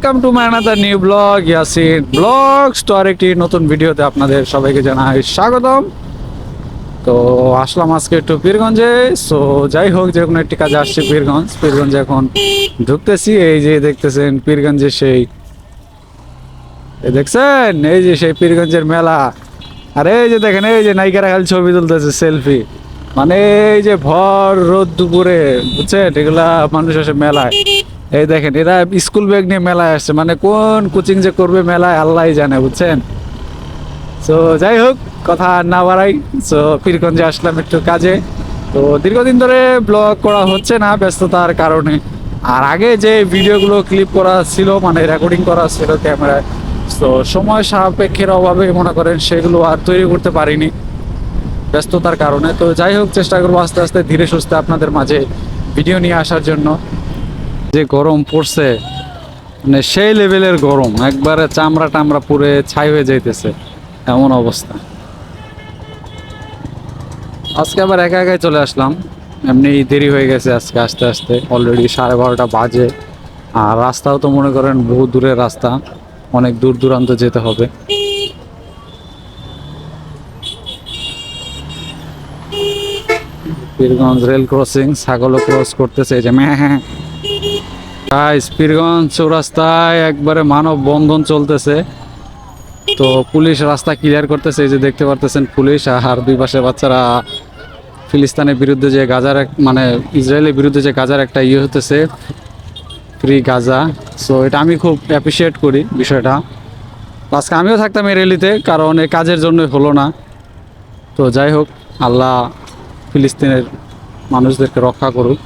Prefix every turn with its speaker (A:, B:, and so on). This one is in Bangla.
A: Welcome to my another new blog Yasin blogs. তো আরেকটি নতুন ভিডিওতে আপনাদের সবাইকে জানাই স্বাগতম। তো আসলাম আজকে একটু পীরগঞ্জে। সো যাই হোক, যে কোনো একটি কাজে আসছি পীরগঞ্জে এখন ঢুকতেছি। এই যে দেখতেছেন পীরগঞ্জে সেই দেখছেন, এই যে সেই পীরগঞ্জের মেলা। আর এই যে দেখেন, এই যে নায়িকারা খালি ছবি তুলতেছে সেলফি। মানে এই যে ভর রোদ দুপুরে, বুঝছেন, এগুলা মানুষ আসে মেলায়। এই দেখেন, এরা স্কুল ব্যাগ নিয়ে মেলায় আসছে, মানে কোন কোচিং যে করবে মেলায় আল্লাহ জানে, বুঝছেন। তো যাই হোক, কথা আর না বাড়াই। সো পীরগঞ্জে আসলাম একটু কাজে। তো দীর্ঘদিন ধরে ব্লগ করা হচ্ছে না ব্যস্ততার কারণে। আর আগে যে ভিডিওগুলো ক্লিপ করা ছিল, মানে রেকর্ডিং করা ছিল ক্যামেরায়, তো সময় সাপেক্ষের অভাবে মনে করেন সেগুলো আর তৈরি করতে পারিনি ব্যস্ততার কারণে। তো যাই হোক, চেষ্টা করবো আস্তে আস্তে ধীরে সুস্থে আপনাদের মাঝে ভিডিও নিয়ে আসার জন্য। যে গরম পড়ছে, মানে সেই লেভেলের গরম, একবারে চামড়া টামড়া পুরে ছাই হয়ে যাইতেছে, এমন অবস্থা। আজকে আবার একা একাই চলে আসলাম, এমনি দেরি হয়ে গেছে আজকে আসতে আসতে, অলরেডি 12:30 বাজে। আর রাস্তাও তো মনে করেন বহু দূরের রাস্তা, অনেক দূর দূরান্ত যেতে হবে। পীরগঞ্জ রেল ক্রসিং, ছাগলও ক্রস করতেছে, এই যে হ্যাঁ। গাইস, পীরগঞ্জ চৌরাস্তায় একবারে মানব বন্ধন চলতেছে। তো পুলিশ রাস্তা ক্লিয়ার করতেছে, এই যে দেখতে পারতেছেন পুলিশ। আর দুই পাশে বাচ্চারা ফিলিস্তিনের বিরুদ্ধে যে গাজার মানে ইসরায়েলের বিরুদ্ধে যে গাজার একটা হতেছে, ফ্রি গাজা। সো এটা আমি খুব অ্যাপ্রিসিয়েট করি বিষয়টা। আজকে আমিও থাকতাম এই র্যালিতে, কারণ এই কাজের জন্য হলো না। তো যাই হোক, আল্লাহ ফিলিস্তিনের মানুষদেরকে রক্ষা করুক।